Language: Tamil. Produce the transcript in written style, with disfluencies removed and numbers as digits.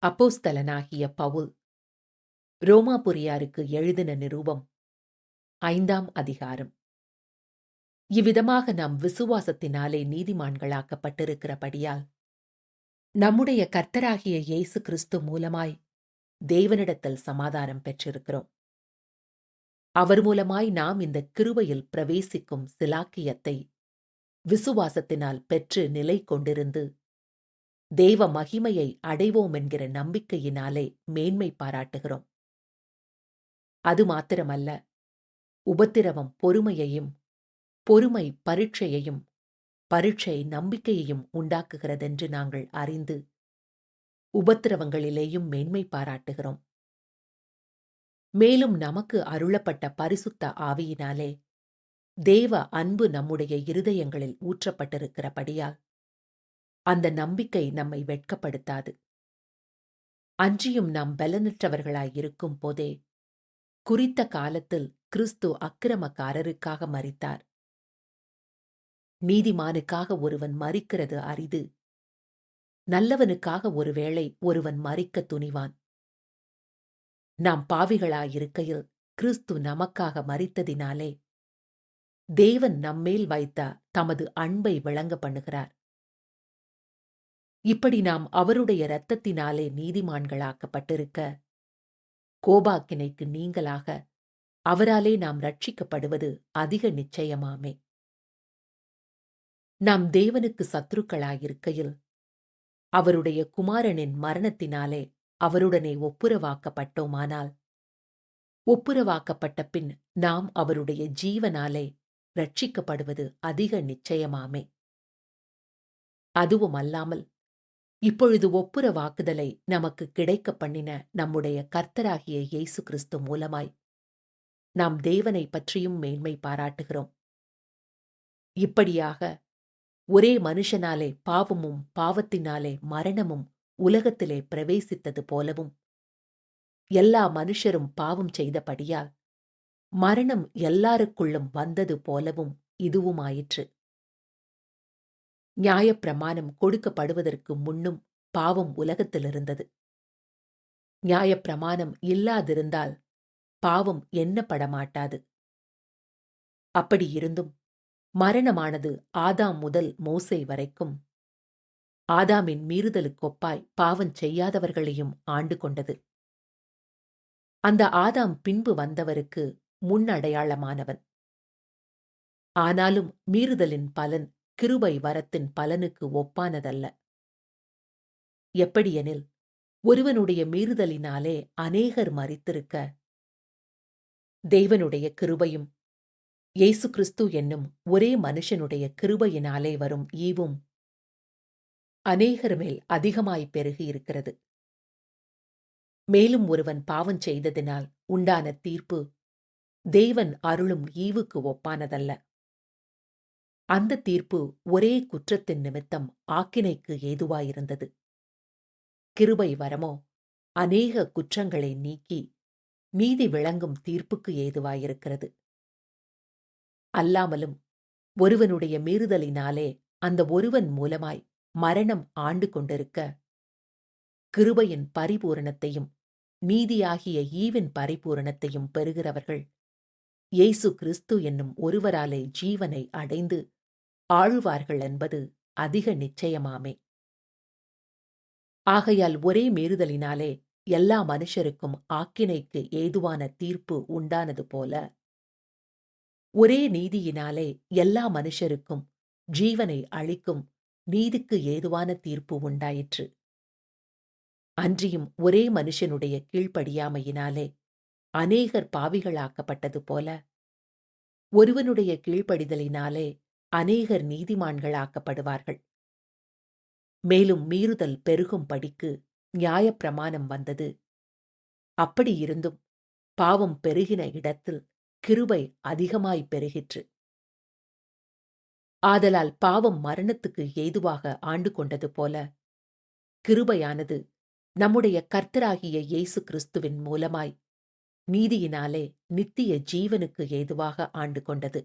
அப்போஸ்தலனாகிய பவுல் ரோமாபுரியாருக்கு எழுதின நிருபம் 5ஆம் அதிகாரம். இவ்விதமாக நாம் விசுவாசத்தினாலே நீதிமான்களாக்கப்பட்டிருக்கிறபடியால் நம்முடைய கர்த்தராகிய இயேசு கிறிஸ்து மூலமாய் தேவனிடத்தில் சமாதானம் பெற்றிருக்கிறோம். அவர் மூலமாய் நாம் இந்த கிருபையில் பிரவேசிக்கும் சிலாக்கியத்தை விசுவாசத்தினால் பெற்று நிலை கொண்டிருந்து தேவ மகிமையை அடைவோம் என்கிற நம்பிக்கையினாலே மேன்மை பாராட்டுகிறோம். அது மாத்திரமல்ல, உபத்திரவம் பொறுமையையும், பொறுமை பரீட்சையையும், பரீட்சை நம்பிக்கையையும் உண்டாக்குகிறதென்று நாங்கள் அறிந்து உபத்திரவங்களிலேயும் மேன்மை பாராட்டுகிறோம். மேலும் நமக்கு அருளப்பட்ட பரிசுத்த ஆவியினாலே தேவ அன்பு நம்முடைய இருதயங்களில் ஊற்றப்பட்டிருக்கிறபடியால் அந்த நம்பிக்கை நம்மை வெட்கப்படுத்தாது. அன்றியும் நாம் பலனற்றவர்களாயிருக்கும் போதே குறித்த காலத்தில் கிறிஸ்து அக்கிரமக்காரருக்காக மரித்தார். நீதிமானுக்காக ஒருவன் மரிக்கிறது அரிது, நல்லவனுக்காக ஒருவேளை ஒருவன் மரிக்க துணிவான். நாம் பாவிகளாயிருக்கையில் கிறிஸ்து நமக்காக மரித்ததினாலே தேவன் நம்மேல் வைத்த தமது அன்பை விளங்க பண்ணுகிறார். இப்படி நாம் அவருடைய இரத்தத்தினாலே நீதிமான்களாக்கப்பட்டிருக்க, கோபாக்கினைக்கு நீங்கலாக அவராலே நாம் ரட்சிக்கப்படுவது அதிக நிச்சயமாமே. நாம் தேவனுக்கு சத்துருக்களாயிருக்கையில் அவருடைய குமாரனின் மரணத்தினாலே அவருடனே ஒப்புரவாக்கப்பட்டோமானால், ஒப்புரவாக்கப்பட்ட பின் நாம் அவருடைய ஜீவனாலே ரட்சிக்கப்படுவது அதிக நிச்சயமாமே. அதுவும் அல்லாமல் இப்பொழுது ஒப்புரவாக்குதலை நமக்கு கிடைக்க பண்ணின நம்முடைய கர்த்தராகிய இயேசு கிறிஸ்து மூலமாய் நாம் தேவனை பற்றியும் மேன்மை பாராட்டுகிறோம். இப்படியாக ஒரே மனுஷனாலே பாவமும் பாவத்தினாலே மரணமும் உலகத்திலே பிரவேசித்தது போலவும், எல்லா மனுஷரும் பாவம் செய்தபடியால் மரணம் எல்லாருக்குள்ளும் வந்தது போலவும் இதுவுமாயிற்று. நியாயப்பிரமாணம் கொடுக்கப்படுவதற்கு முன்னும் பாவம் உலகத்திலிருந்தது. நியாயப்பிரமாணம் இல்லாதிருந்தால் பாவம் எண்ணப்படமாட்டாது. அப்படியிருந்தும் மரணமானது ஆதாம் முதல் மோசே வரைக்கும் ஆதாமின் மீறுதலுக்கொப்பாய் பாவம் செய்யாதவர்களையும் ஆண்டு கொண்டது. அந்த ஆதாம் பின்பு வந்தவருக்கு முன்னடையாளமானவன். ஆனாலும் மீறுதலின் பலன் கிருபை வரத்தின் பலனுக்கு ஒப்பானதல்ல. எப்படியெனில், ஒருவனுடைய மீறுதலினாலே அநேகர் மரித்திருக்க, தேவனுடைய கிருபையும் இயேசு கிறிஸ்து என்னும் ஒரே மனுஷனுடைய கிருபையினாலே வரும் ஈவும் அநேகர் மேல் அதிகமாய் பெருகியிருக்கிறது. மேலும் ஒருவன் பாவம் செய்ததினால் உண்டான தீர்ப்பு தேவன் அருளும் ஈவுக்கு ஒப்பானதல்ல. அந்த தீர்ப்பு ஒரே குற்றத்தின் நிமித்தம் ஆக்கினைக்கு ஏதுவாயிருந்தது. கிருபை வரமோ அநேக குற்றங்களை நீக்கி நீதி விளங்கும் தீர்ப்புக்கு ஏதுவாயிருக்கிறது. அல்லாமலும் ஒருவனுடைய மீறுதலினாலே அந்த ஒருவன் மூலமாய் மரணம் ஆண்டு கொண்டிருக்க, கிருபையின் பரிபூரணத்தையும் நீதியாகிய ஈவின் பரிபூரணத்தையும் பெறுகிறவர்கள் இயேசு கிறிஸ்து என்னும் ஒருவராலே ஜீவனை அடைந்து ஆழுவார்கள் என்பது அதிக நிச்சயமாமே. ஆகையால் ஒரே மீறுதலினாலே எல்லா மனுஷருக்கும் ஆக்கினைக்கு ஏதுவான தீர்ப்பு உண்டானது போல, ஒரே நீதியினாலே எல்லா மனுஷருக்கும் ஜீவனை அளிக்கும் நீதிக்கு ஏதுவான தீர்ப்பு உண்டாயிற்று. அன்றியும் ஒரே மனுஷனுடைய கீழ்ப்படியாமையினாலே அநேகர் பாவிகளாக்கப்பட்டது போல, ஒருவனுடைய கீழ்ப்படிதலினாலே அநேகர் நீதிமான்களாக்கப்படுவார்கள். மேலும் மீறுதல் பெருகும்படிக்கு நியாயப்பிரமாணம் வந்தது. அப்படியிருந்தும் பாவம் பெருகின இடத்தில் கிருபை அதிகமாய் பெருகிற்று. ஆதலால் பாவம் மரணத்துக்கு ஏதுவாக ஆண்டு கொண்டது போல, கிருபையானது நம்முடைய கர்த்தராகிய இயேசு கிறிஸ்துவின் மூலமாய் நீதியினாலே நித்திய ஜீவனுக்கு ஏதுவாக ஆண்டு கொண்டது.